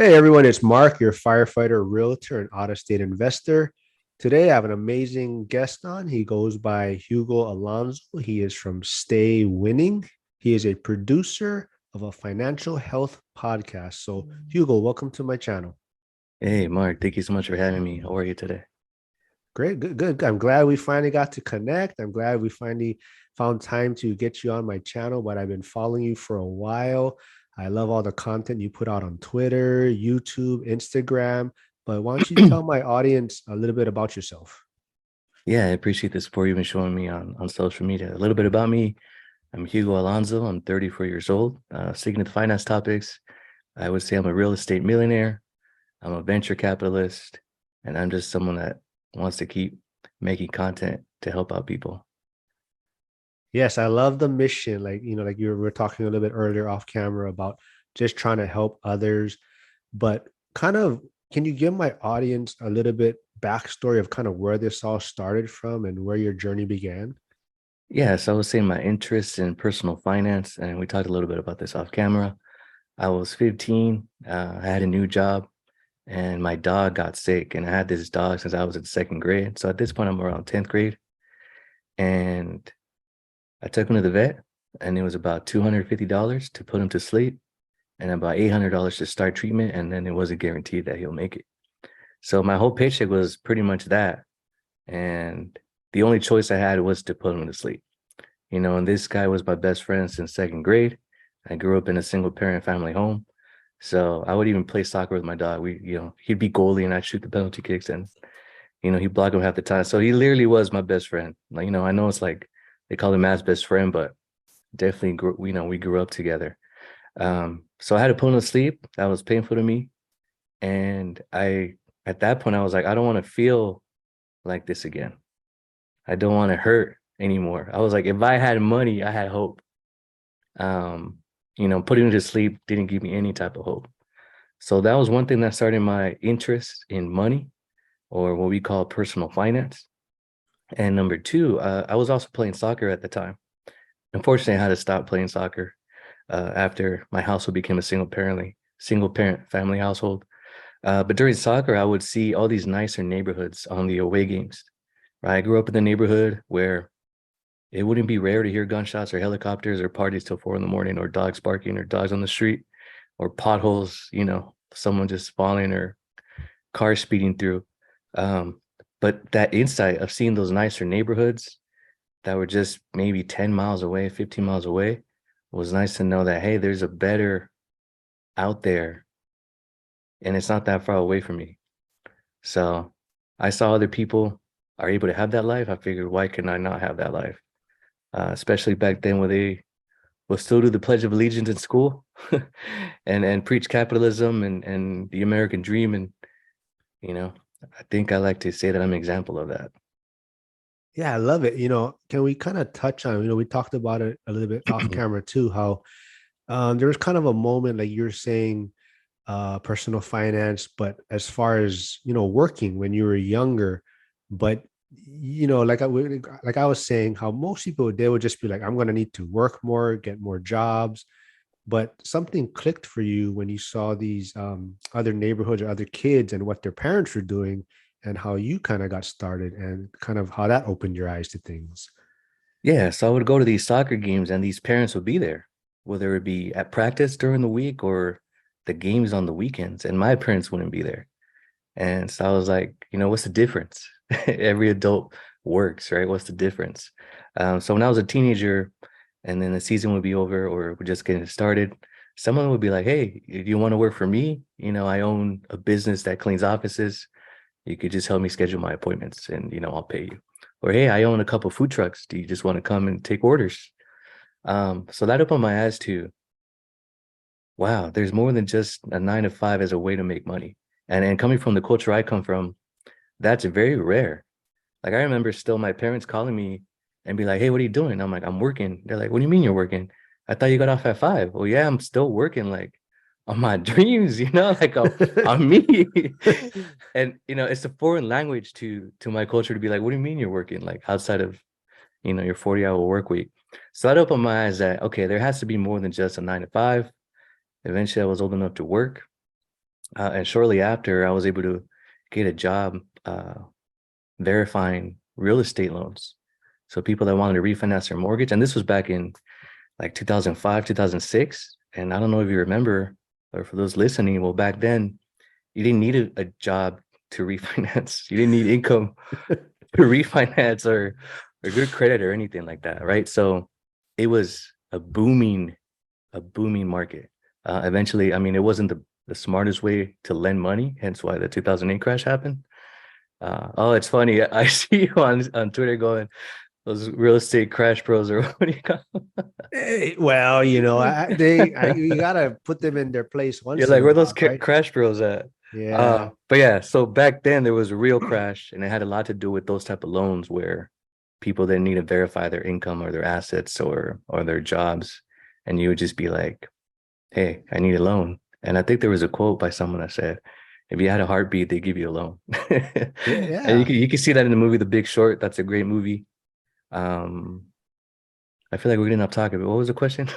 Hey everyone, it's Mark, your firefighter, realtor, and out-of-state investor. Today I have an amazing guest on. He goes by Hugo Alonso. He is from Stay Winning. He is a producer of a financial health podcast. So, Hugo, welcome to my channel. Hey, Mark, thank you so much for having me. How are you today? Great, good. I'm glad we finally got to connect. I'm glad we finally found time to get you on my channel, but I've been following you for a while. I love all the content you put out on Twitter, YouTube, Instagram. But why don't you tell my audience a little bit about yourself? Yeah, I appreciate the support you've been showing me on social media. A little bit about me. I'm Hugo Alonso. I'm 34 years old. Sticking to the finance topics, I would say I'm a real estate millionaire. I'm a venture capitalist, and I'm just someone that wants to keep making content to help out people. Yes, I love the mission. Like you were talking a little bit earlier off camera about just trying to help others. But kind of, can you give my audience a little bit backstory of kind of where this all started from and where your journey began? Yeah, so I was saying my interest in personal finance, and we talked a little bit about this off camera. I was 15. I had a new job and my dog got sick. And I had this dog since I was in second grade. So at this point, I'm around 10th grade. And I took him to the vet, and it was about $250 to put him to sleep and about $800 to start treatment. And then it wasn't guaranteed that he'll make it. So my whole paycheck was pretty much that. And the only choice I had was to put him to sleep. And this guy was my best friend since second grade. I grew up in a single parent family home. So I would even play soccer with my dog. He'd be goalie and I'd shoot the penalty kicks, and he'd block him half the time. So he literally was my best friend. Like, I know it's like they call him Matt's best friend, but definitely we grew up together. So I had to put him to sleep. That was painful to me. And at that point I was like, I don't want to feel like this again. I don't want to hurt anymore. I was like, if I had money, I had hope. Um, putting him to sleep didn't give me any type of hope. So that was one thing that started my interest in money, or what we call personal finance. And number two, I was also playing soccer at the time. Unfortunately, I had to stop playing soccer after my household became a single parent family household. But during soccer, I would see all these nicer neighborhoods on the away games. Right? I grew up in the neighborhood where it wouldn't be rare to hear gunshots or helicopters or parties till 4 in the morning, or dogs barking, or dogs on the street, or potholes, someone just falling, or cars speeding through. Um, but that insight of seeing those nicer neighborhoods that were just maybe 10 miles away, 15 miles away, was nice to know that, hey, there's a better out there and it's not that far away from me. So I saw other people are able to have that life. I figured, why can I not have that life? Especially back then, where they will still do the Pledge of Allegiance in school and preach capitalism and the American dream. And, you know, I think I like to say that I'm an example of that. Yeah, I love it. Can we kind of touch on, we talked about it a little bit off camera too, how there was kind of a moment like you're saying personal finance, but as far as working when you were younger, but like I was saying, how most people they would just be like, I'm going to need to work more, get more jobs, but something clicked for you when you saw these other neighborhoods or other kids and what their parents were doing, and how you kind of got started and kind of how that opened your eyes to things. Yeah, so I would go to these soccer games and these parents would be there, whether it be at practice during the week or the games on the weekends, and my parents wouldn't be there. And so I was like, what's the difference? Every adult works, right? What's the difference? So when I was a teenager and then the season would be over or we're just getting started, someone would be like, hey, if you want to work for me, I own a business that cleans offices. You could just help me schedule my appointments and, I'll pay you. Or, hey, I own a couple food trucks. Do you just want to come and take orders? So that opened my eyes to, wow, there's more than just a 9 to 5 as a way to make money. And coming from the culture I come from, that's very rare. Like, I remember still my parents calling me and be like, hey, what are you doing? I'm like, I'm working. They're like, what do you mean you're working? I thought you got off at 5. Well, yeah, I'm still working, like, on my dreams, like on me. And it's a foreign language to my culture to be like, what do you mean you're working? Like, outside of, your 40-hour work week. So that opened my eyes that, okay, there has to be more than just a 9 to 5. Eventually I was old enough to work. And shortly after, I was able to get a job verifying real estate loans. So people that wanted to refinance their mortgage, and this was back in like 2005, 2006. And I don't know if you remember, or for those listening, well, back then, you didn't need a job to refinance. You didn't need income to refinance or good credit or anything like that, right? So it was a booming market. Eventually, I mean, it wasn't the smartest way to lend money, hence why the 2008 crash happened. Oh, it's funny. I see you on Twitter going, those real estate crash pros, or what do you call Well, them? you gotta put them in their place You're once in like, a where those while, right? crash bros at? Yeah. But yeah, so back then there was a real crash, and it had a lot to do with those type of loans where people didn't need to verify their income or their assets or their jobs, and you would just be like, "Hey, I need a loan." And I think there was a quote by someone that said, "If you had a heartbeat, they give you a loan." And Yeah. you can see that in the movie The Big Short. That's a great movie. Um, I feel like we're getting off topic, but what was the question?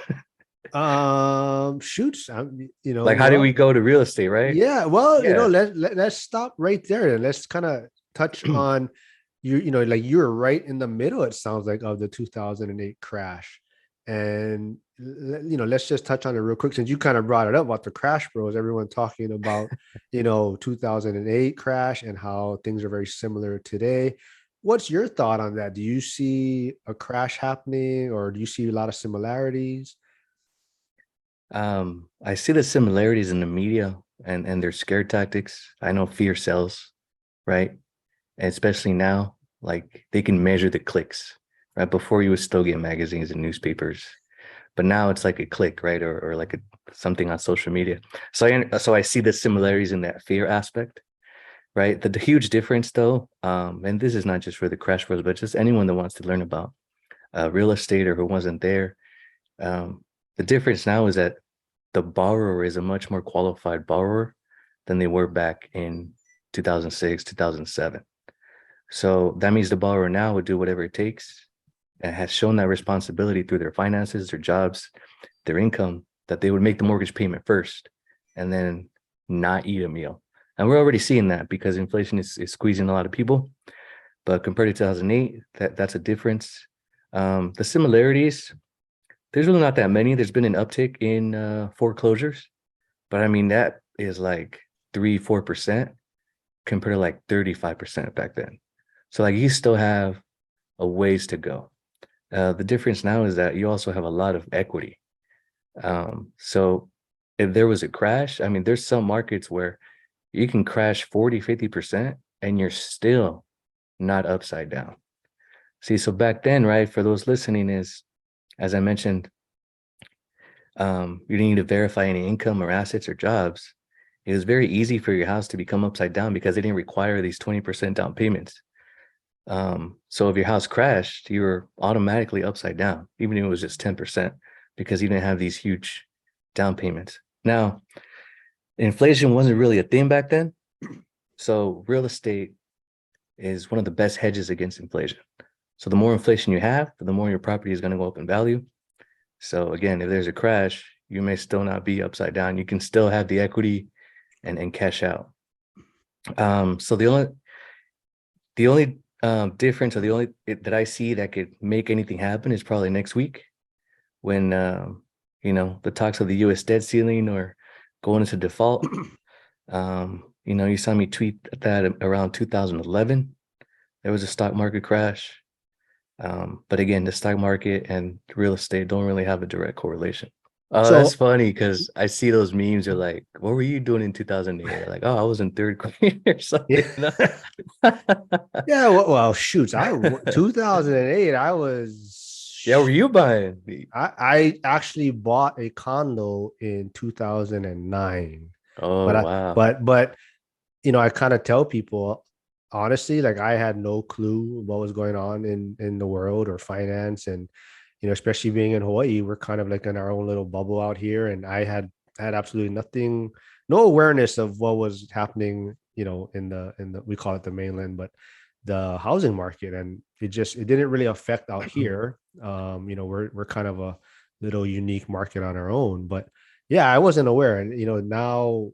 Shoots. Like, how do we go to real estate, right? Yeah, well, Yeah. let's stop right there and let's kind of touch on like you're right in the middle, it sounds like, of the 2008 crash. And let's just touch on it real quick since you kind of brought it up about the crash bros, everyone talking about, 2008 crash and how things are very similar today. What's your thought on that? Do you see a crash happening or do you see a lot of similarities? I see the similarities in the media and their scare tactics. I know fear sells, right? And especially now, like they can measure the clicks, right? Before you would still get magazines and newspapers, but now it's like a click, right? Or like something on social media. So I see the similarities in that fear aspect, right? The huge difference though, and this is not just for the crash bros, but just anyone that wants to learn about real estate or who wasn't there. Um, the difference now is that the borrower is a much more qualified borrower than they were back in 2006, 2007. So that means the borrower now would do whatever it takes and has shown that responsibility through their finances, their jobs, their income, that they would make the mortgage payment first and then not eat a meal. And we're already seeing that because inflation is squeezing a lot of people. But compared to 2008, that's a difference. The similarities, there's really not that many. There's been an uptick in foreclosures, but I mean, that is like 3, 4% compared to like 35% back then. So like you still have a ways to go. The difference now is that you also have a lot of equity. So if there was a crash, I mean, there's some markets where you can crash 40, 50% and you're still not upside down. See, so back then, right, for those listening is, as I mentioned, you didn't need to verify any income or assets or jobs. It was very easy for your house to become upside down because they didn't require these 20% down payments. So if your house crashed, you were automatically upside down, even if it was just 10%, because you didn't have these huge down payments. Now, inflation wasn't really a thing back then. So real estate is one of the best hedges against inflation. So the more inflation you have, the more your property is going to go up in value. So again, if there's a crash, you may still not be upside down. You can still have the equity and cash out. So the only difference or the only that I see that could make anything happen is probably next week when the talks of the U.S. debt ceiling or going into default. You saw me tweet that around 2011 there was a stock market crash. But again, the stock market and real estate don't really have a direct correlation. Oh, that's So funny because I see those memes. Are like, what were you doing in 2008? Like, oh, I was in third grade or something. yeah. Yeah, well, shoots. 2008. Yeah, were you buying? I actually bought a condo in 2009, Oh, but wow. I kind of tell people honestly, like I had no clue what was going on in the world or finance, and especially being in Hawaii, we're kind of like in our own little bubble out here, and I had absolutely nothing, no awareness of what was happening, in the we call it the mainland, but the housing market, and it didn't really affect out here. We're kind of a little unique market on our own, but yeah, I wasn't aware, and now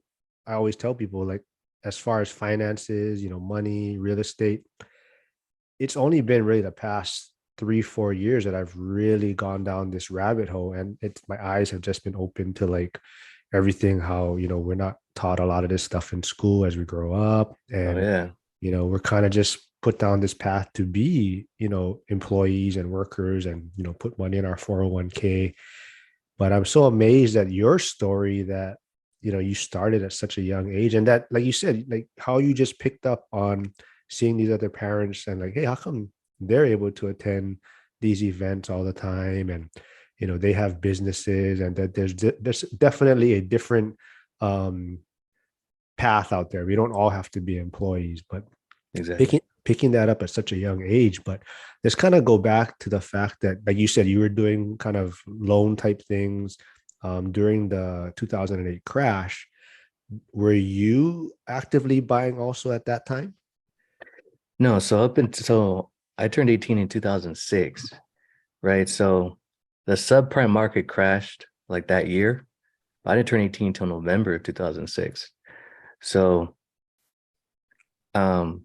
I always tell people, like, as far as finances, money, real estate, it's only been really the past 3 4 years that I've really gone down this rabbit hole, and it's my eyes have just been open to like everything, how we're not taught a lot of this stuff in school as we grow up, Oh and yeah, we're kind of just put down this path to be employees and workers, and put money in our 401k. But I'm so amazed at your story that you started at such a young age, and that, like you said, like how you just picked up on seeing these other parents and like, hey, how come they're able to attend these events all the time, and they have businesses, and that there's definitely a different um path out there. We don't all have to be employees, but exactly. picking that up at such a young age. But let's kind of go back to the fact that, like you said, you were doing kind of loan type things during the 2008 crash. Were you actively buying also at that time? No, so up until so I turned 18 in 2006, right? So the subprime market crashed like that year. I didn't turn 18 until November of 2006. So um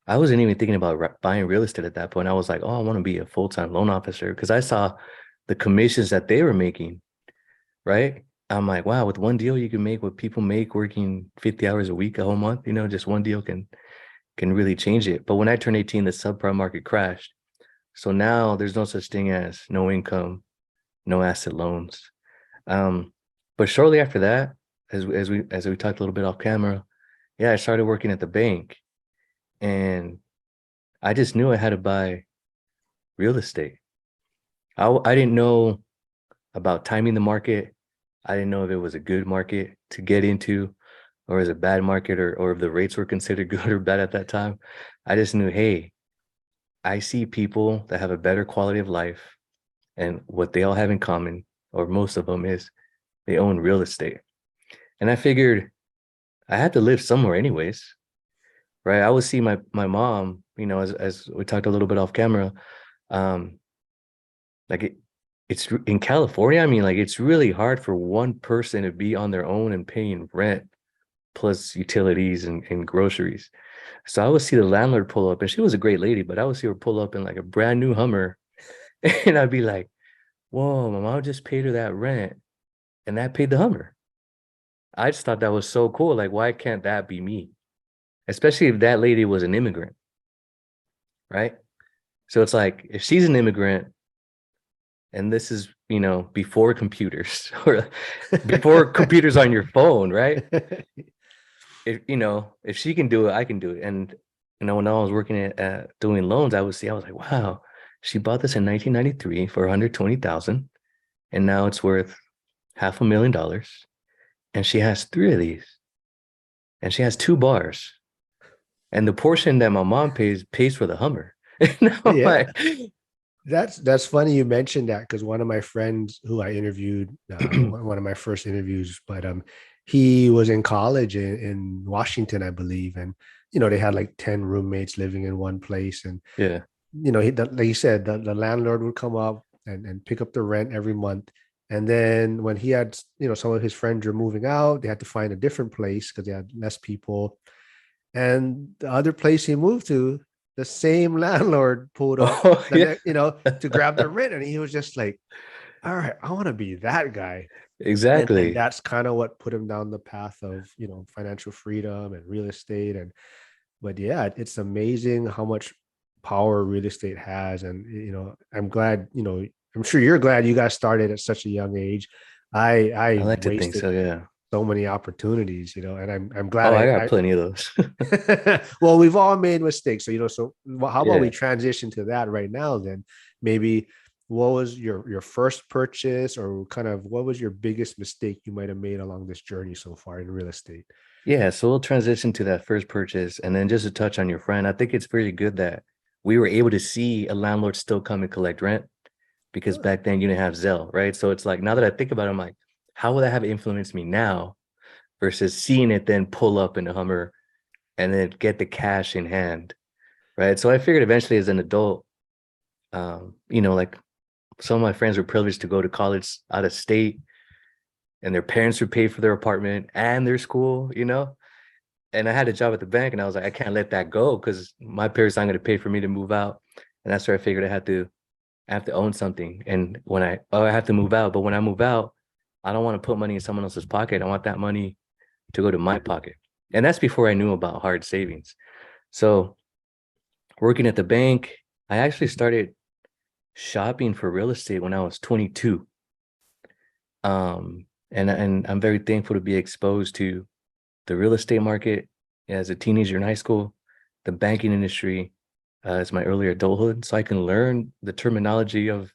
I wasn't even thinking about buying real estate at that point. I was like, oh, I want to be a full-time loan officer because I saw the commissions that they were making, right? I'm like, wow, with one deal you can make what people make working 50 hours a week a whole month, just one deal can really change it. But when I turned 18, the subprime market crashed. So now there's no such thing as no income, no asset loans. Um, but shortly after that, as we talked a little bit off camera, yeah, I started working at the bank, and I just knew I had to buy real estate. I didn't know about timing the market. I didn't know if it was a good market to get into or is a bad market, or if the rates were considered good or bad at that time. I just knew, hey, I see people that have a better quality of life, and what they all have in common, or most of them, is they own real estate. And I figured I had to live somewhere anyways, right? I would see my mom, as we talked a little bit off camera, um, like it's in California. I mean, like it's really hard for one person to be on their own and paying rent plus utilities and groceries. So I would see the landlord pull up, and she was a great lady, but I would see her pull up in like a brand new Hummer, and I'd be like, "Whoa, my mom just paid her that rent, and that paid the Hummer." I just thought that was so cool. Like, why can't that be me? Especially if that lady was an immigrant, right? So it's like if she's an immigrant, and this is before computers or before computers on your phone, right? If she can do it, I can do it. And when I was working at doing loans, I was like, wow, she bought this in 1993 for 120,000, and now it's worth $500,000. And she has three of these, and she has two bars, and the portion that my mom pays for the Hummer. And I'm Yeah, like, that's funny you mentioned that, because one of my friends who I interviewed, one of my first interviews, but he was in college in Washington, I believe, and they had like 10 roommates living in one place, and yeah. like you said, the landlord would come up and pick up the rent every month. And then when he had, some of his friends were moving out, they had to find a different place because they had less people. And the other place he moved to, the same landlord pulled up Oh yeah. to grab the rent. And he was just like, all right, I want to be that guy. And Exactly. that's kind of what put him down the path of, financial freedom and real estate. And but yeah, it's amazing how much power real estate has. And I'm glad, I'm sure you're glad you got started at such a young age. I I like to think wasted so, yeah. so many opportunities, and I'm Oh, glad I got I plenty of those. well, we've all made mistakes. So, how about we Yeah. transition to that right now then? Maybe what was your first purchase, or kind of what was your biggest mistake you might have made along this journey so far in real estate? Yeah, so we'll transition to that first purchase. And then just to touch on your friend, I think it's very good that we were able to see a landlord still come and collect rent, because Huh. back then you didn't have Zelle, right? So it's like now that I think about it, I'm like, how will that have influenced me now versus seeing it then pull up in a Hummer and then get the cash in hand, right? So I figured eventually as an adult, like some of my friends were privileged to go to college out of state, and their parents would pay for their apartment and their school, you know? And I had a job at the bank, and I was like, I can't let that go because my parents aren't going to pay for me to move out. And that's where I figured I have to own something. And I have to move out, but when I move out, I don't want to put money in someone else's pocket. I want that money to go to my pocket. And that's before I knew about hard savings. So working at the bank, I actually started shopping for real estate when I was 22. And I'm very thankful to be exposed to the real estate market as a teenager in high school, the banking industry as my early adulthood, so I can learn the terminology of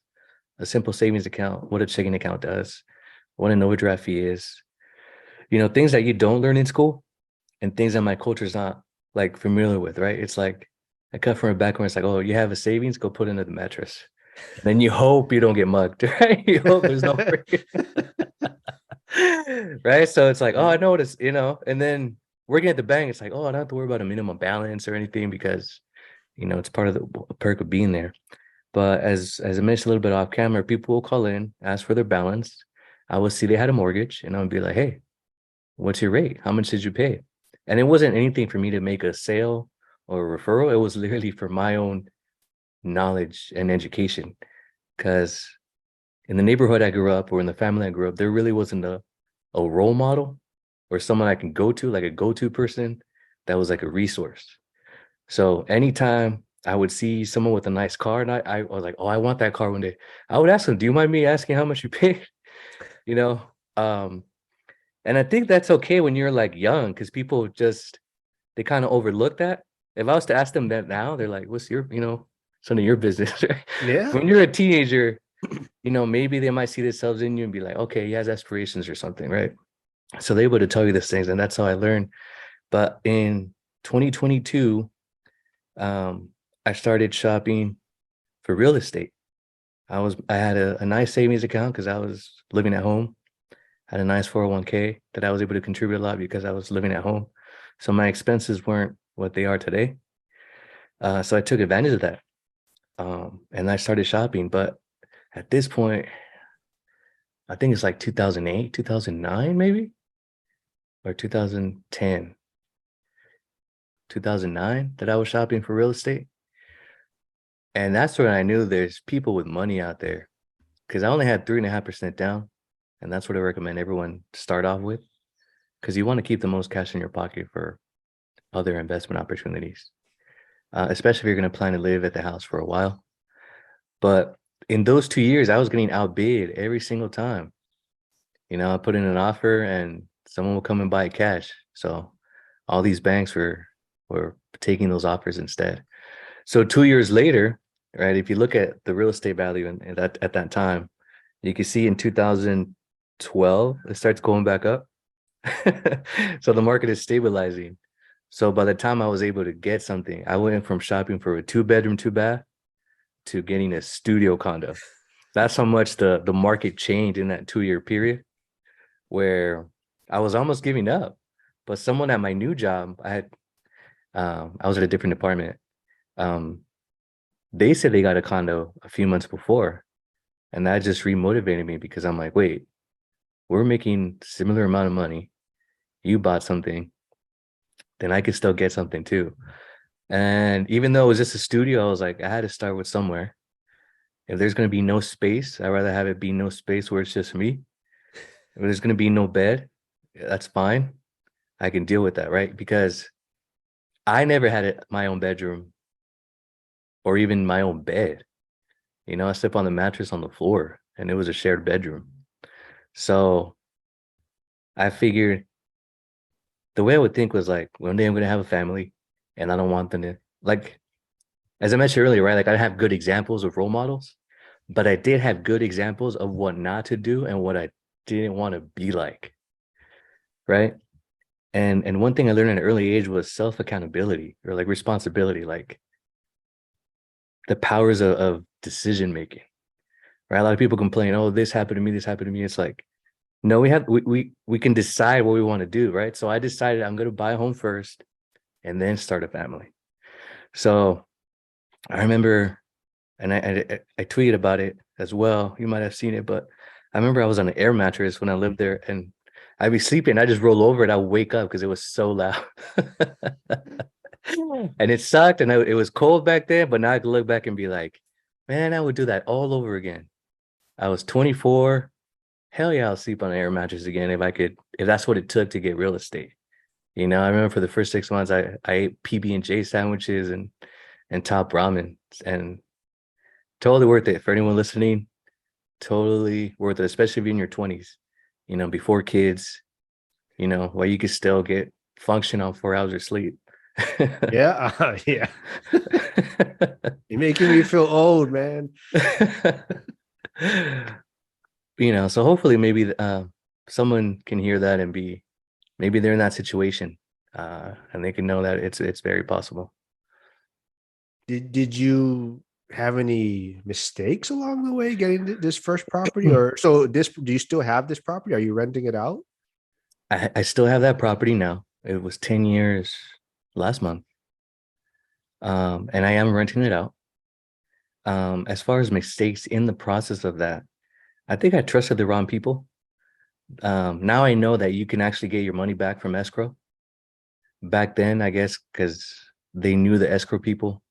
a simple savings account, what a checking account does, what an overdraft fee is, things that you don't learn in school and things that my culture is not like familiar with, right? It's like I come from a background, it's like, oh, you have a savings, go put it under the mattress. And then you hope you don't get mugged, right? You hope there's no right? So it's like, oh, I know what it's, and then working at the bank, it's like, oh, I don't have to worry about a minimum balance or anything because, it's part of the perk of being there. But as I mentioned a little bit off camera, people will call in, ask for their balance. I will see they had a mortgage, and I'll be like, hey, what's your rate? How much did you pay? And it wasn't anything for me to make a sale or a referral. It was literally for my own knowledge and education. Because in the neighborhood I grew up or in the family I grew up, there really wasn't a role model or someone I can go to, like a go-to person that was like a resource. So anytime I would see someone with a nice car and I was like, oh, I want that car one day, I would ask them, do you mind me asking how much you paid? You know? Um, and I think that's okay when you're like young because people just they kind of overlook that. If I was to ask them that now, they're like, what's your, it's none of your business, right? Yeah. When you're a teenager, maybe they might see themselves in you and be like, okay, he has aspirations or something, right? So they're able to tell you these things, and that's how I learned. But in 2022, um, I started shopping for real estate. I had a nice savings account because I was living at home. Had a nice 401k that I was able to contribute a lot because I was living at home. So my expenses weren't what they are today. So I took advantage of that. And I started shopping. But at this point, I think it's like 2008, 2009, maybe, or 2010, 2009 that I was shopping for real estate. And that's when I knew there's people with money out there because I only had 3.5% down. And that's what I recommend everyone start off with because you want to keep the most cash in your pocket for other investment opportunities, especially if you're going to plan to live at the house for a while. But in those 2 years, I was getting outbid every single time. I put in an offer and someone will come and buy it cash. So all these banks were taking those offers instead. So 2 years later, right? If you look at the real estate value in that at that time, you can see in 2012 it starts going back up. So the market is stabilizing. So by the time I was able to get something, I went from shopping for a 2 bedroom, 2 bath to getting a studio condo. That's how much the market changed in that 2 year period where I was almost giving up. But someone at my new job, I was at a different department. Um, they said they got a condo a few months before, and that just remotivated me because I'm like, wait, we're making similar amount of money. You bought something, then I could still get something too. And even though it was just a studio, I was like, I had to start with somewhere. If there's going to be no space, I'd rather have it be no space where it's just me. If there's going to be no bed, that's fine. I can deal with that, right? Because I never had my own bedroom or even my own bed. I slept on the mattress on the floor and it was a shared bedroom. So I figured the way I would think was like, one day I'm going to have a family and I don't want them to, like, as I mentioned earlier, right? Like, I have good examples of role models, but I did have good examples of what not to do and what I didn't want to be like, right? And one thing I learned at an early age was self accountability or like responsibility, like the powers of decision making. Right? A lot of people complain, "Oh, this happened to me. This happened to me." It's like, no, we can decide what we want to do, right? So I decided I'm going to buy a home first and then start a family. So I remember, and I tweeted about it as well. You might have seen it, but I remember I was on an air mattress when I lived there, and I'd be sleeping. I just roll over and I wake up because it was so loud. And it sucked, and it was cold back then. But now I can look back and be like, man, I would do that all over again. I was 24. Hell yeah, I'll sleep on an air mattress again if I could, if that's what it took to get real estate. I remember for the first 6 months, I ate PB&J sandwiches and top ramen, and totally worth it for anyone listening. Totally worth it, especially if you're in your 20s, before kids, where you could still get function on 4 hours of sleep. Yeah, yeah. You're making me feel old, man. So hopefully maybe someone can hear that and be maybe they're in that situation, and they can know that it's very possible. Did you have any mistakes along the way getting this first property, or so this? Do you still have this property? Are you renting it out? I still have that property now. It was 10 years last month. And I am renting it out. As far as mistakes in the process of that, I think I trusted the wrong people. Now I know that you can actually get your money back from escrow. Back then, I guess, because they knew the escrow people,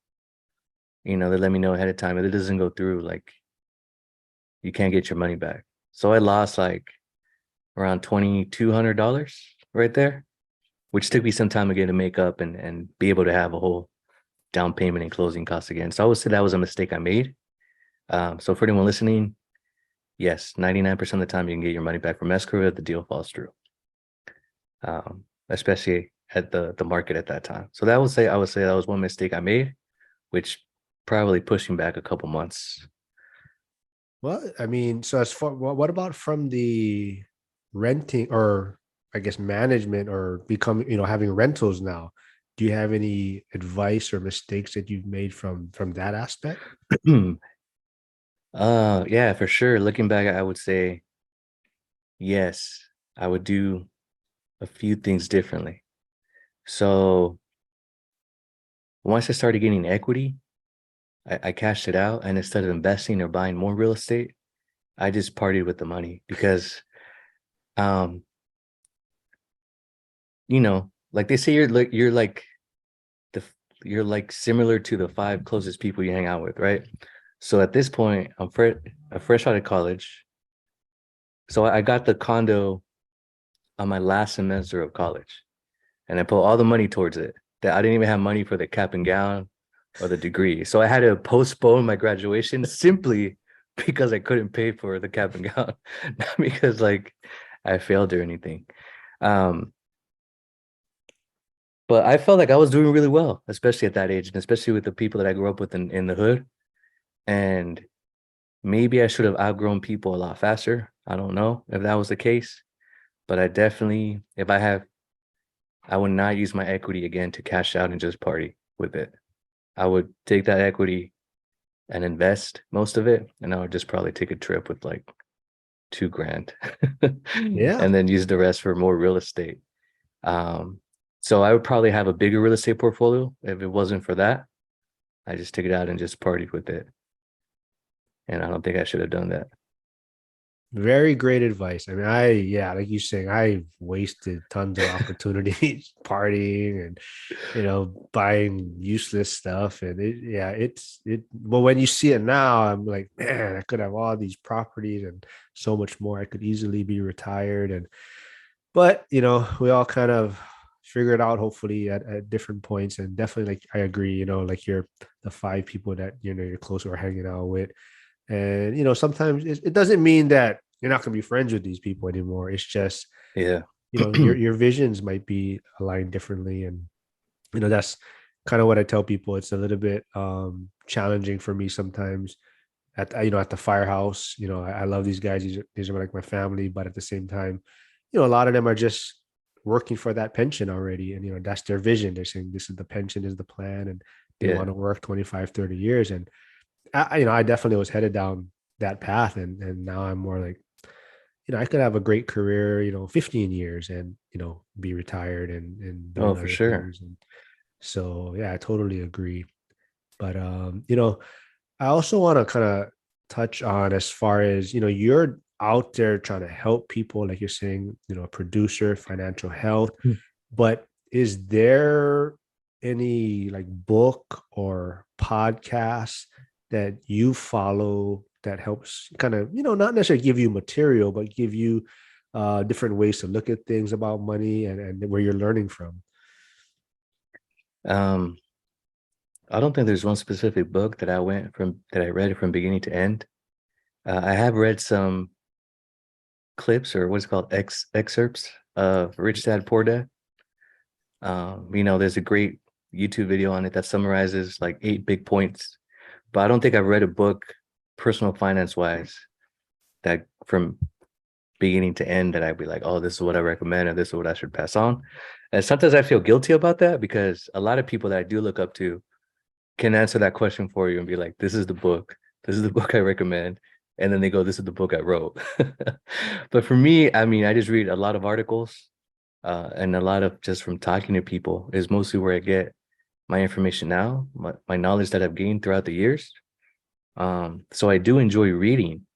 they let me know ahead of time. If it doesn't go through, like, you can't get your money back. So I lost like around $2,200 right there, which took me some time again to make up and be able to have a whole down payment and closing costs again. So I would say that was a mistake I made. So for anyone listening, yes, 99% of the time you can get your money back from escrow if the deal falls through, especially at the market at that time. So I would say that was one mistake I made, which probably pushing back a couple months. Well, I mean, so as far what about from the renting or I guess management or becoming, having rentals now? Do you have any advice or mistakes that you've made from that aspect? Yeah, for sure. Looking back, I would say yes, I would do a few things differently. So once I started getting equity, I cashed it out, and instead of investing or buying more real estate, I just partied with the money because um, like they say the you're like similar to the five closest people you hang out with, right? So at this point, I'm fresh out of college. So I got the condo on my last semester of college, and I put all the money towards it. That I didn't even have money for the cap and gown or the degree. So I had to postpone my graduation simply because I couldn't pay for the cap and gown, not because like I failed or anything. Um, but I felt like I was doing really well, especially at that age, and especially with the people that I grew up with in the hood. And maybe I should have outgrown people a lot faster. I don't know if that was the case, but I definitely, if I have, I would not use my equity again to cash out and just party with it. I would take that equity and invest most of it, and I would just probably take a trip with like 2 grand Yeah. and then use the rest for more real estate. Um, so I would probably have a bigger real estate portfolio if it wasn't for that. I just took it out and just partied with it. And I don't think I should have done that. Very great advice. I mean, yeah, like you saying, I wasted tons of opportunities partying and, buying useless stuff. And yeah, but when you see it now, I'm like, man, I could have all these properties and so much more. I could easily be retired. But, we all kind of figure it out, hopefully at different points. And definitely, like, I agree, like you're the five people that, you're close or hanging out with. And sometimes it doesn't mean that you're not going to be friends with these people anymore. It's just Yeah. your visions might be aligned differently, and that's kind of what I tell people. It's a little bit challenging for me sometimes at the firehouse. I love these guys. These are like my family, but at the same time, a lot of them are just working for that pension already, and that's their vision. They're saying this is the pension, is the plan, and they want Yeah. to work 25, 30 years. And I definitely was headed down that path, and now I'm more like, I could have a great career, 15 years and, be retired and Oh, doing for other sure. things. And so, yeah, I totally agree. But, I also want to kind of touch on as far as, your out there trying to help people, like you're saying, a producer, financial health. Hmm. But is there any like book or podcast that you follow that helps kind of, not necessarily give you material, but give you different ways to look at things about money and where you're learning from? Um, I don't think there's one specific book that I read from beginning to end. I have read some clips or what's called excerpts of Rich Dad Poor Dad. There's a great YouTube video on it that summarizes like 8 big points. But I don't think I've read a book, personal finance wise, that from beginning to end that I'd be like, oh, this is what I recommend and this is what I should pass on. And sometimes I feel guilty about that because a lot of people that I do look up to can answer that question for you and be like, this is the book. This is the book I recommend. And then they go, this is the book I wrote. But for me, I mean, I just read a lot of articles and a lot of just from talking to people is mostly where I get my information now, my knowledge that I've gained throughout the years. So I do enjoy reading,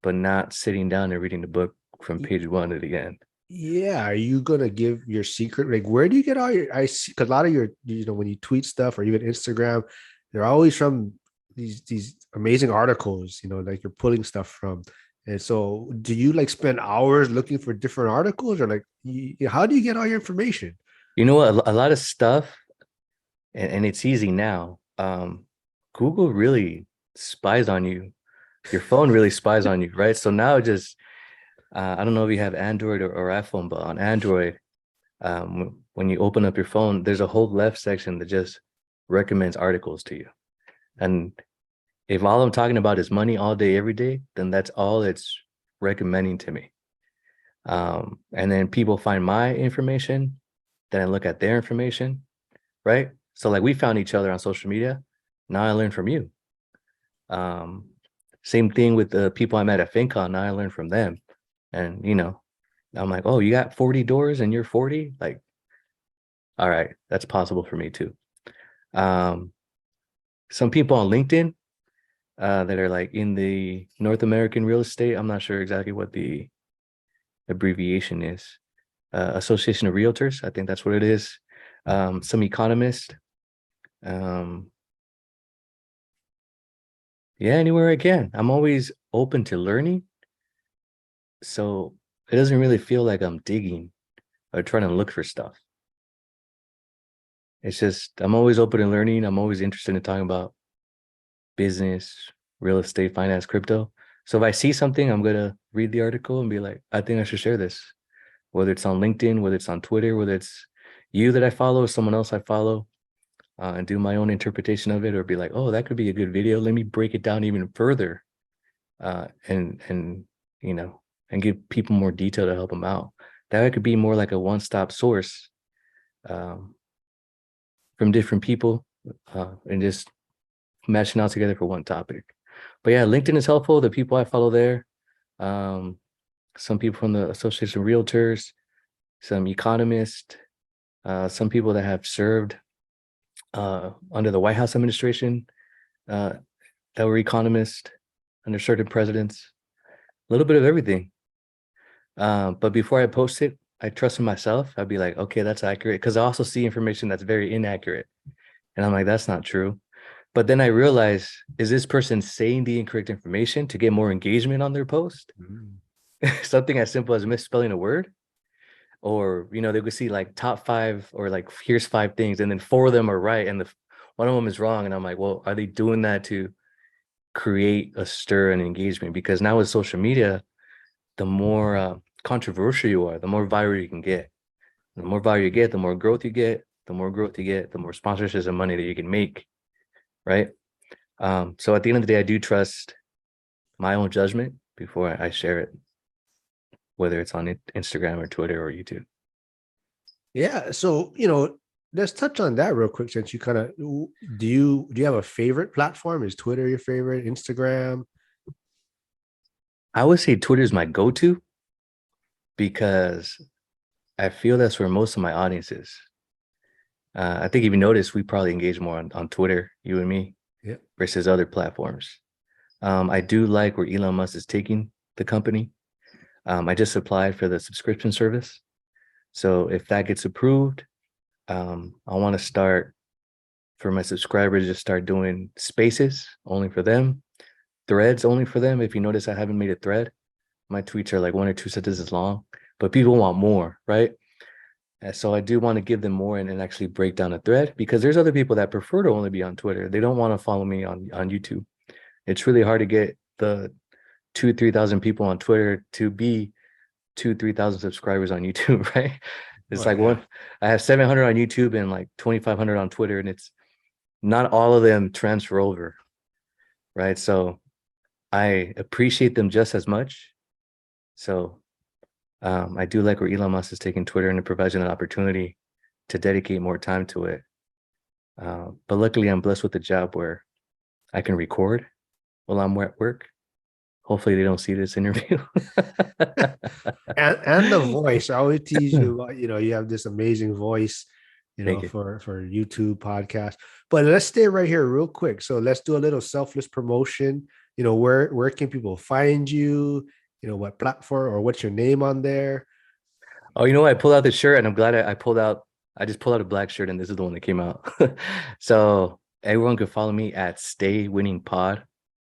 but not sitting down and reading the book from page one to the end. Yeah, are you gonna give your secret? Like, where do you get all your? I see because a lot of your, when you tweet stuff or even Instagram, they're always from these amazing articles. Like you're pulling stuff from. And so, do you like spend hours looking for different articles, or like, how do you get all your information? You know what? A lot of stuff, and it's easy now. Google really spies on you. Your phone really spies on you, right? So now just I don't know if you have Android or iPhone, but on Android, when you open up your phone, there's a whole left section that just recommends articles to you. And if all I'm talking about is money all day, every day, then that's all it's recommending to me. And then people find my information, then I look at their information, right? So like we found each other on social media. Now I learn from you. Um, Same thing with the people I met at FinCon. Now I learn from them. And I'm like, oh, you got 40 doors and you're 40? Like, all right, that's possible for me too. Um, some people on LinkedIn that are like in the North American real estate. I'm not sure exactly what the abbreviation is. Association of Realtors, I think that's what it is. Some economists. Um, yeah, anywhere I can. I'm always open to learning. So it doesn't really feel like I'm digging or trying to look for stuff. It's just I'm always open to learning. I'm always interested in talking about business, real estate, finance, crypto. So if I see something, I'm gonna read the article and be like, I think I should share this. Whether it's on LinkedIn, whether it's on Twitter, whether it's you that I follow, someone else I follow, and do my own interpretation of it, or be like, oh, that could be a good video. Let me break it down even further, and you know, and give people more detail to help them out. That way could be more like a one-stop source um, from different people, and just matching out together for one topic. But yeah, LinkedIn is helpful. The people I follow there, um, some people from the Association of Realtors, some economists, some people that have served under the White House administration uh, that were economists under certain presidents, a little bit of everything. But before I post it, I trust in myself. I'd be like, okay, that's accurate. Because I also see information that's very inaccurate. And I'm like, that's not true. But then I realize, is this person saying the incorrect information to get more engagement on their post? Mm. Something as simple as misspelling a word, or they could see like top five or like here's 5 things, and then 4 of them are right, and the one of them is wrong. And I'm like, well, are they doing that to create a stir and engagement? Because now with social media, the more controversial you are, the more viral you can get. The more viral you get, the more growth you get. The more growth you get, the more sponsorships and money that you can make, right? So at the end of the day, I do trust my own judgment before I share it, whether it's on Instagram or Twitter or YouTube. Yeah. So, let's touch on that real quick since you kind of do you have a favorite platform? Is Twitter your favorite? Instagram? I would say Twitter is my go-to because I feel that's where most of my audience is. I think if you notice, we probably engage more on Twitter, you and me, Yeah. versus other platforms. I do like where Elon Musk is taking the company. I just applied for the subscription service. So if that gets approved, I want to start for my subscribers, just start doing spaces only for them, threads only for them. If you notice, I haven't made a thread. My tweets are like 1 or 2 sentences long, but people want more, right? And so I do want to give them more and actually break down a thread because there's other people that prefer to only be on Twitter. They don't want to follow me on YouTube. It's really hard to get the 2, 3 thousand people on Twitter to be 2, 3 thousand subscribers on YouTube, right? Oh It's like yeah. one, I have 700 on YouTube and like 2,500 on Twitter, and it's not all of them transfer over, right? So I appreciate them just as much. So I do like where Elon Musk is taking Twitter and it provides an opportunity to dedicate more time to it. But luckily, I'm blessed with a job where I can record while I'm at work. Hopefully, they don't see this interview. And the voice. I always tease you about, you have this amazing voice, Thank you. for YouTube podcast. But let's stay right here real quick. So let's do a little selfless promotion. Where can people find you? What platform or what's your name on there? Oh, you know what? I pulled out the shirt and I'm glad I pulled out, I just pulled out a black shirt and this is the one that came out. So everyone can follow me at Stay Winning Pod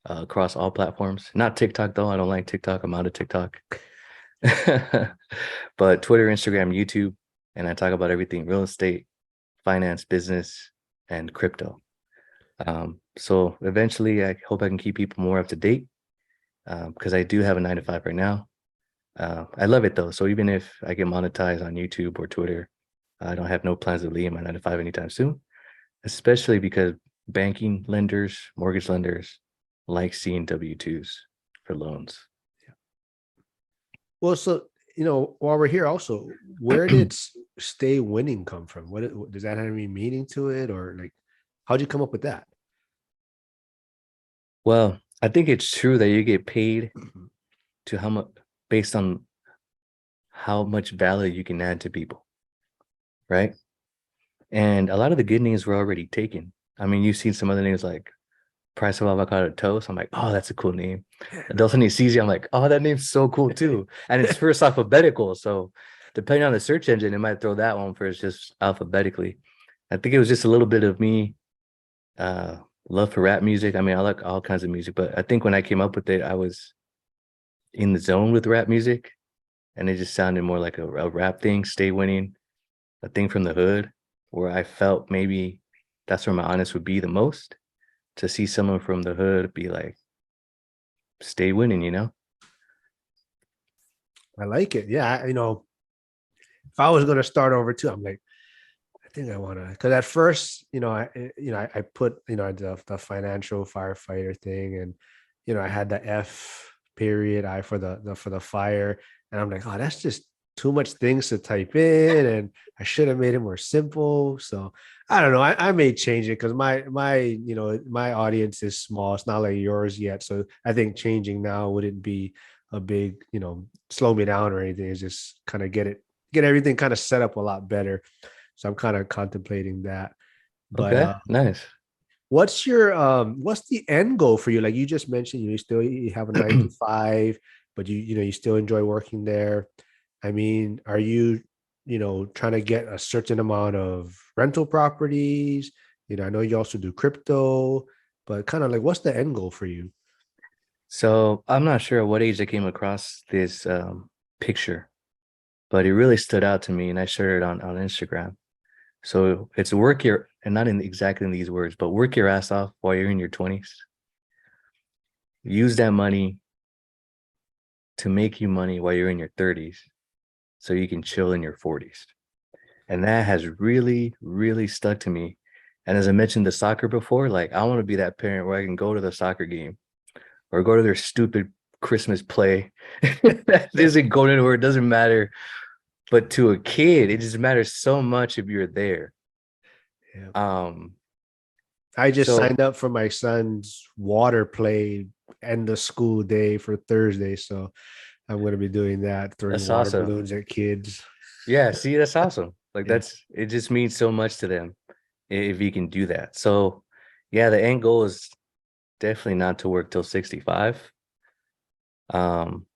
across all platforms. Not TikTok though. I don't like TikTok. I'm out of TikTok. But Twitter, Instagram, YouTube, and I talk about everything real estate, finance, business, and crypto. So eventually, I hope I can keep people more up to date because I do have a 9 to 5 right now. I love it though. So even if I get monetized on YouTube or Twitter, I don't have no plans to leave my 9 to 5 anytime soon, especially because banking lenders, mortgage lenders like seeing W-2s for loans. Well, so while we're here, also, where did stay winning come from? Does that have any meaning to it, or like, how'd you come up with that? Well, I think it's true that you get paid to how much based on how much value you can add to people, right? And a lot of the good names were already taken. I mean, you've seen some other names like Price of Avocado Toast. I'm like, oh, that's a cool name. And Delta CZ, I'm like, oh, that name's so cool too. And it's first alphabetical. So depending on the search engine, it might throw that one first just alphabetically. I think it was just a little bit of me, uh, love for rap music. I mean, I like all kinds of music, but I think when I came up with it, I was in the zone with rap music and it just sounded more like a rap thing, stay winning, a thing from the hood, where I felt maybe that's where my honest would be the most to see someone from the hood be like, stay winning, you know? I like it. Yeah, if I was gonna start over too, I'm like, I think I want to, because at first, I put, the financial firefighter thing, and I had the F.I.R.E. for the fire, and I'm like, oh, that's just too much things to type in, and I should have made it more simple. So I don't know. I may change it because my audience is small. It's not like yours yet. So I think changing now wouldn't be a big, slow me down or anything. It's just kind of get everything kind of set up a lot better. So I'm kind of contemplating that. But Okay, nice. what's the end goal for you? Like you just mentioned, you have a 9 to 5, but you still enjoy working there. I mean, are you, trying to get a certain amount of rental properties? I know you also do crypto, but kind of like what's the end goal for you? So I'm not sure at what age I came across this picture, but it really stood out to me and I shared it on Instagram. So it's work your, and not in exactly in these words, but work your ass off while you're in your 20s. Use that money to make you money while you're in your 30s so you can chill in your 40s. And that has really, really stuck to me. And as I mentioned the soccer before, like I want to be that parent where I can go to the soccer game or go to their stupid Christmas play. That isn't going anywhere, it doesn't matter. But to a kid, it just matters so much if you're there. Yeah. Um, I just so signed up for my son's water play end of school day for Thursday. So I'm going to be doing that, throwing that's water awesome. balloons at kids. Yeah, see, that's awesome. Like Yeah. that's it just means so much to them if you can do that. So yeah, the end goal is definitely not to work till 65. Um,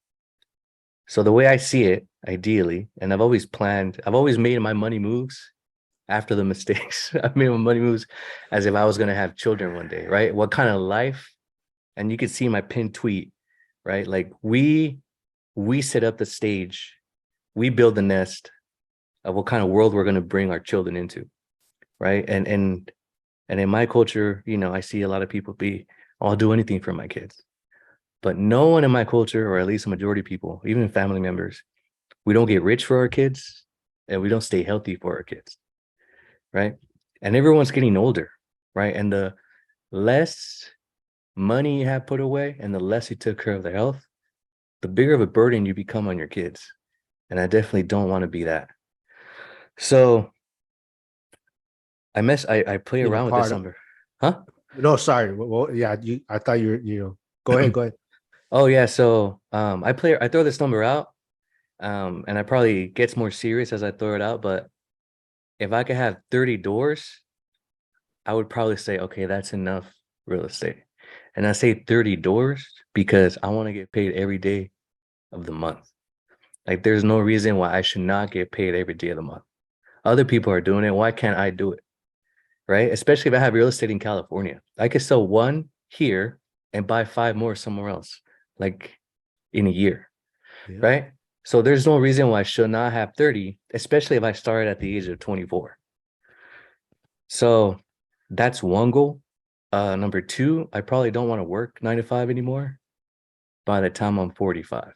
So the way I see it, ideally, and I've always made my money moves after the mistakes. I made my money moves as if I was gonna have children one day, right? What kind of life? And you can see my pinned tweet, right? Like we set up the stage, we build the nest of what kind of world we're gonna bring our children into, right? And in my culture, I see a lot of people be, "Oh, I'll do anything for my kids." But no one in my culture, or at least a majority of people, even family members, we don't get rich for our kids and we don't stay healthy for our kids, right? And everyone's getting older, right? And the less money you have put away and the less you took care of their health, the bigger of a burden you become on your kids. And I definitely don't want to be that. So I play You know, around with this part of, number. Huh? no, sorry. Well, yeah, I thought go ahead, go ahead. Oh yeah. So I throw this number out. And I probably gets more serious as I throw it out, but if I could have 30 doors, I would probably say, okay, that's enough real estate. And I say 30 doors because I want to get paid every day of the month. Like there's no reason why I should not get paid every day of the month. Other people are doing it. Why can't I do it? Right? Especially if I have real estate in California. I could sell one here and buy five more somewhere else, like in a year. Yeah. Right? So there's no reason why I should not have 30, especially if I started at the age of 24. So that's one goal. Number two, I probably don't want to work 9 to 5 anymore by the time I'm 45,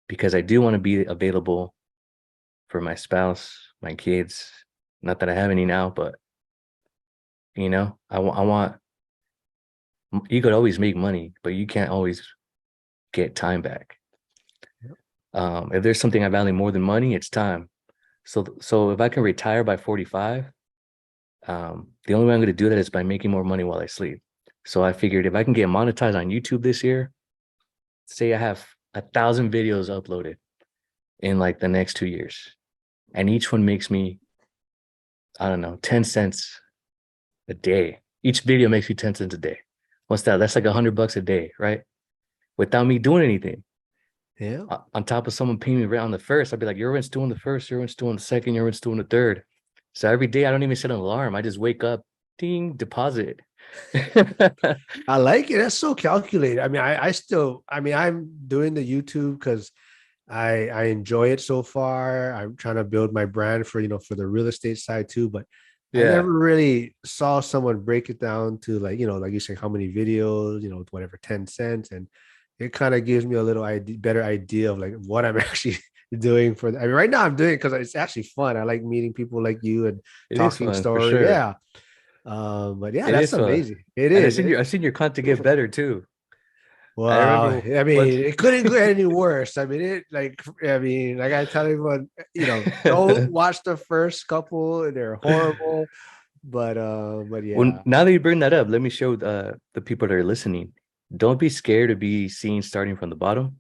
because I do want to be available for my spouse, my kids. Not that I have any now, but I want, you could always make money, but you can't always get time back. Yeah. If there's something I value more than money, it's time. So if I can retire by 45, the only way I'm going to do that is by making more money while I sleep. So I figured if I can get monetized on YouTube this year, say I have 1,000 videos uploaded in like the next 2 years, and each one makes me, I don't know, 10 cents a day. Each video makes me 10 cents a day. What's that? That's like $100 a day, right? Without me doing anything. Yeah. On top of someone paying me right on the first, I'd be like, your rent's doing the first, your rent's doing the second, your rent's doing the third. So every day I don't even set an alarm. I just wake up, ding, deposit. I like it. That's so calculated. I mean, I'm doing the YouTube because I enjoy it so far. I'm trying to build my brand for, for the real estate side too, but I Yeah, never really saw someone break it down to like, like you say, how many videos, whatever, 10 cents. And it kind of gives me a little better idea of like what I'm actually doing for I mean, right now I'm doing it because it's actually fun. I like meeting people like you and it is talking fun for story. sure. Yeah. But yeah, It that's is fun. amazing. It And is. I've seen your content get better too. I Wow. remember I once mean, it couldn't get any worse. Like I tell everyone, don't watch the first couple. They're horrible. But when yeah. now that you bring that up, let me show the people that are listening. Don't be scared to be seen starting from the bottom.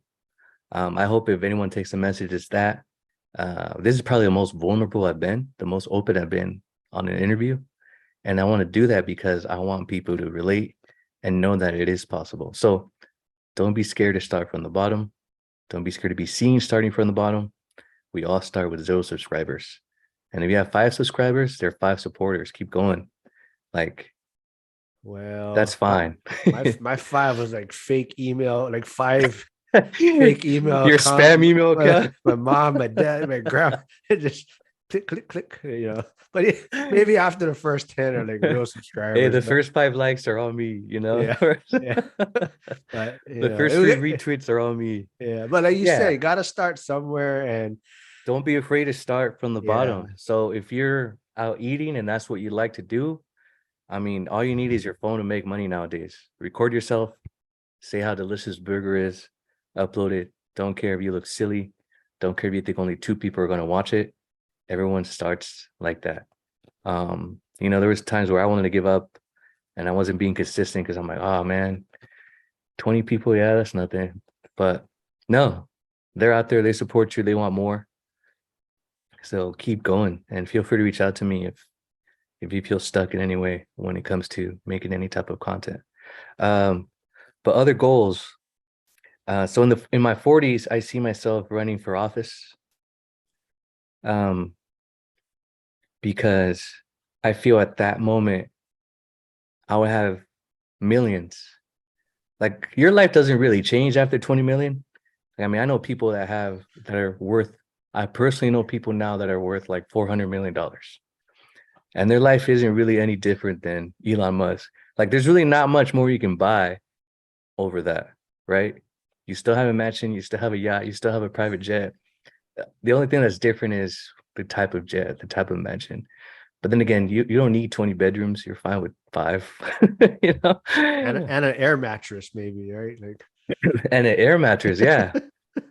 I hope if anyone takes the message, it's that this is probably the most vulnerable I've been, the most open I've been on an interview. And I want to do that because I want people to relate and know that it is possible. So don't be scared to start from the bottom. Don't be scared to be seen starting from the bottom. We all start with 0 subscribers. And if you have 5 subscribers, there are 5 supporters. Keep going. Like, that's Well, fine. my five was like fake email, like five fake email Your accounts. spam email account. My mom, my dad, my grandma, just click, click, click. But maybe after the first 10 are like real Hey, subscribers. the But first 5 likes are on me. yeah, yeah. But The first three retweets are on me. yeah. But like you say, Yeah, you gotta start somewhere. And don't be afraid to start from the yeah, bottom. So if you're out eating and that's what you like to do, I mean, all you need is your phone to make money nowadays. Record yourself, say how delicious burger is, upload it. Don't care if you look silly. Don't care if you think only 2 people are going to watch it. Everyone starts like that. There was times where I wanted to give up and I wasn't being consistent because I'm like, oh man, 20 people, yeah, that's nothing. But no, they're out there, they support you, they want more. So keep going and feel free to reach out to me if you feel stuck in any way when it comes to making any type of content. Um, but other goals, So in my 40s, I see myself running for office, um, because I feel at that moment I would have millions. Like your life doesn't really change after 20 million. I mean, I know people that are worth. I personally know people now that are worth like $400 million, and their life isn't really any different than Elon Musk. Like, there's really not much more you can buy over that, right? You still have a mansion, you still have a yacht, you still have a private jet. The only thing that's different is the type of jet, the type of mansion. But then again, you don't need 20 bedrooms. You're fine with five, you know, And an air mattress, maybe, right? Like, and an air mattress. Yeah.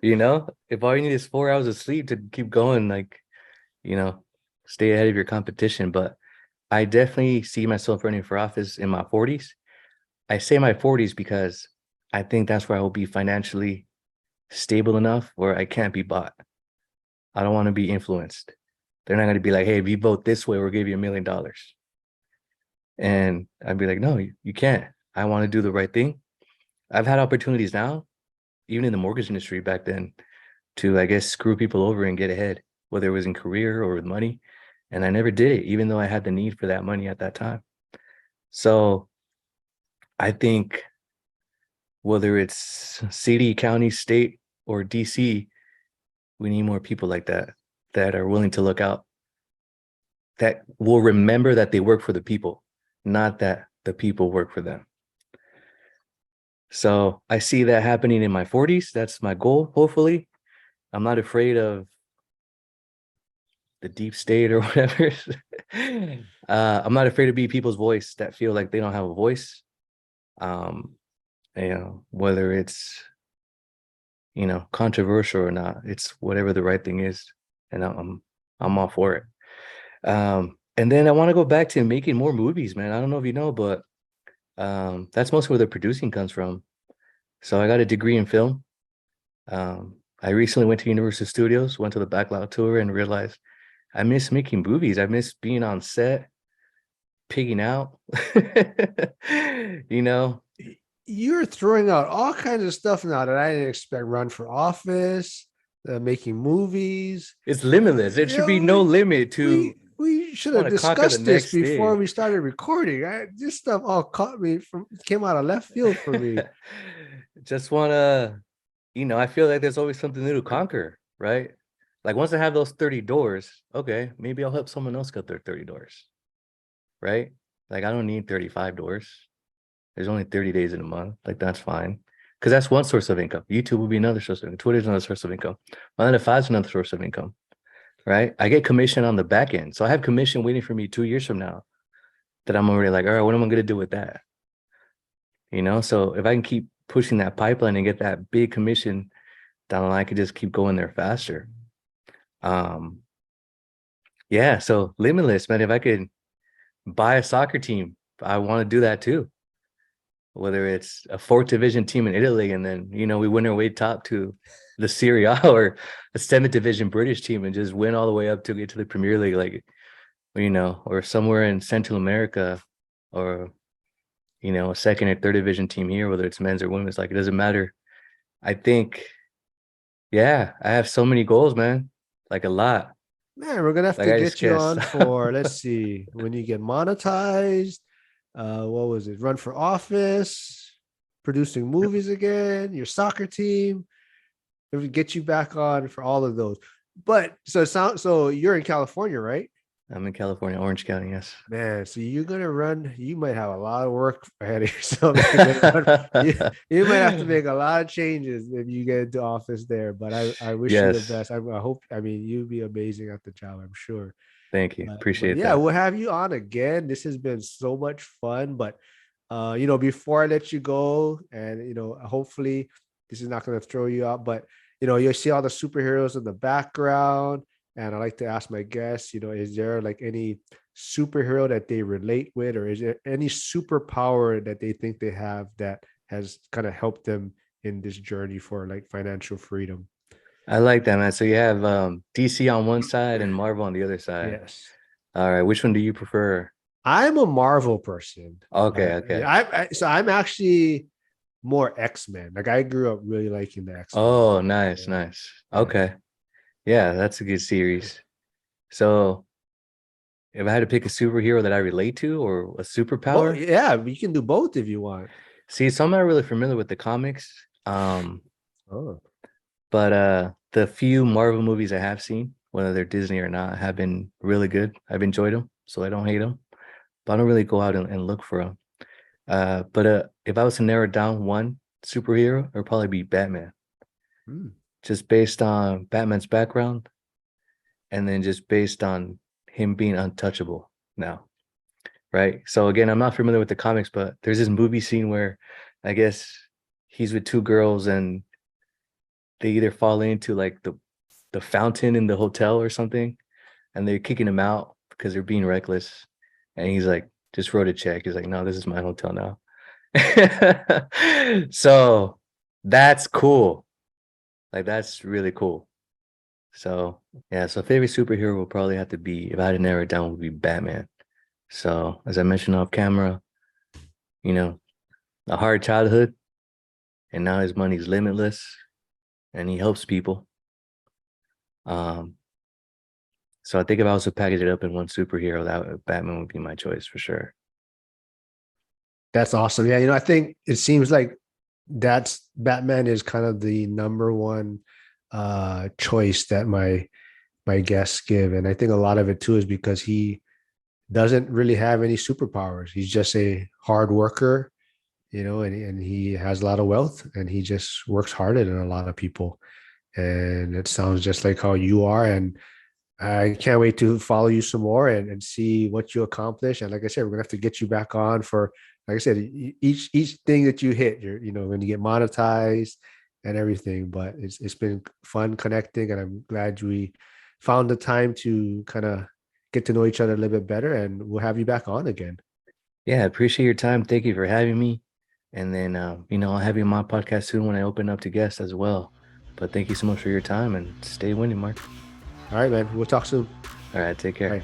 If all you need is 4 hours of sleep to keep going, like, you know, stay ahead of your competition. But I definitely see myself running for office in my 40s. I say my 40s because I think that's where I will be financially stable enough where I can't be bought. I don't want to be influenced. They're not going to be like, hey, if you vote this way, we'll give you $1 million. And I'd be like, no, you can't. I want to do the right thing. I've had opportunities now, even in the mortgage industry back then, to, I guess, screw people over and get ahead, whether it was in career or with money. And I never did it, even though I had the need for that money at that time. So I think whether it's city, county, state, or DC, we need more people like that that are willing to look out, that will remember that they work for the people, not that the people work for them. So I see that happening in my 40s. That's my goal, hopefully. I'm not afraid of the deep state or whatever. I'm not afraid to be people's voice that feel like they don't have a voice. Um, whether it's, controversial or not, it's whatever the right thing is. And I'm all for it. And then I want to go back to making more movies, man. I don't know if you know, but that's mostly where the producing comes from. So I got a degree in film. I recently went to Universal Studios, went to the backlot tour, and realized I miss making movies. I miss being on set, pigging out. you know, you're throwing out all kinds of stuff now that I didn't expect. Run for office, making movies. it's limitless. It You should be know, no limit to we should want have to conquer the discussed this next before stage. we started recording. This stuff all caught me from came out of left field for me. Just want to, I feel like there's always something new to conquer, right? Like once I have those 30 doors, okay, maybe I'll help someone else get their 30 doors, right? Like I don't need 35 doors. There's only 30 days in a month. Like that's fine. Because that's one source of income. YouTube will be another source of income. Twitter's another source of income. My 9 to 5 is another source of income, right? I get commission on the back end. So I have commission waiting for me 2 years from now that I'm already like, all right, what am I going to do with that? So if I can keep pushing that pipeline and get that big commission down the line, I could just keep going there faster. Um, yeah, so limitless, man. If I could buy a soccer team, I want to do that too. Whether it's a fourth division team in Italy and then, we win our way top to the Serie A or a seventh division British team and just win all the way up to get to the Premier League, like, or somewhere in Central America or, a second or third division team here, whether it's men's or women's, like it doesn't matter. I think, yeah, I have so many goals, man. Like a lot. Man, we're gonna have Like to I just get you can't on stop. for, let's see, when you get monetized. What was it? Run for office, producing movies again, your soccer team. If we get you back on for all of those. But so you're in California, right? I'm in California, Orange County, yes. Man, so you're gonna run. You might have a lot of work ahead of yourself. You're gonna run. You might have to make a lot of changes if you get into office there. But I wish you the Yes. best. I hope. I mean, you'd be amazing at the job. I'm sure. Thank you. But Appreciate yeah, that. we'll have you on again. This has been so much fun. But before I let you go, and hopefully this is not going to throw you out, but you'll see all the superheroes in the background. And I like to ask my guests, is there like any superhero that they relate with, or is there any superpower that they think they have that has kind of helped them in this journey for like financial freedom? I like that, man. So you have DC on one side and Marvel on the other side. Yes. All right. Which one do you prefer? I'm a Marvel person. Okay, okay. So I'm actually more X-Men. Like I grew up really liking the X-Men. Oh, nice, Yeah, nice. yeah. Okay. Yeah, that's a good series. So if I had to pick a superhero that I relate to or a Well, superpower, yeah, you can do both if you want. see, so I'm not really familiar with the comics. Oh. But the few Marvel movies I have seen, whether they're Disney or not, have been really good. I've enjoyed them, so I don't hate them. But I don't really go out and look for them. But if I was to narrow down one superhero, it would probably be Batman, Hmm. just based on Batman's background, and then just based on him being untouchable now, right? So again, I'm not familiar with the comics, but there's this movie scene where I guess he's with two girls and they either fall into like the fountain in the hotel or something, and they're kicking him out because they're being reckless. And he's like, just wrote a check. He's like, no, this is my hotel now. So that's cool. Like that's really cool. So yeah, so favorite superhero will probably have to be, if I had to narrow it down, would be Batman. So as I mentioned off camera, you know, a hard childhood, and now his money's limitless, and he helps people. Um, so I think if I was to package it up in one superhero, Batman would be my choice for sure. That's awesome. Yeah, I think it seems like that's Batman is kind of the number one choice that my guests give. And I think a lot of it too is because he doesn't really have any superpowers. He's just a hard worker, and he has a lot of wealth and he just works harder than a lot of people. And it sounds just like how you are. And I can't wait to follow you some more and see what you accomplish. And like I said, we're gonna have to get you back on for, like I said, each thing that you hit, you're when you get monetized and everything. But it's been fun connecting, and I'm glad we found the time to kind of get to know each other a little bit better. And we'll have you back on again. Yeah, I appreciate your time. Thank you for having me. And then, I'll have you on my podcast soon when I open up to guests as well. But thank you so much for your time and stay winning, Mark. All right, man. We'll talk soon. All right, take All care. right.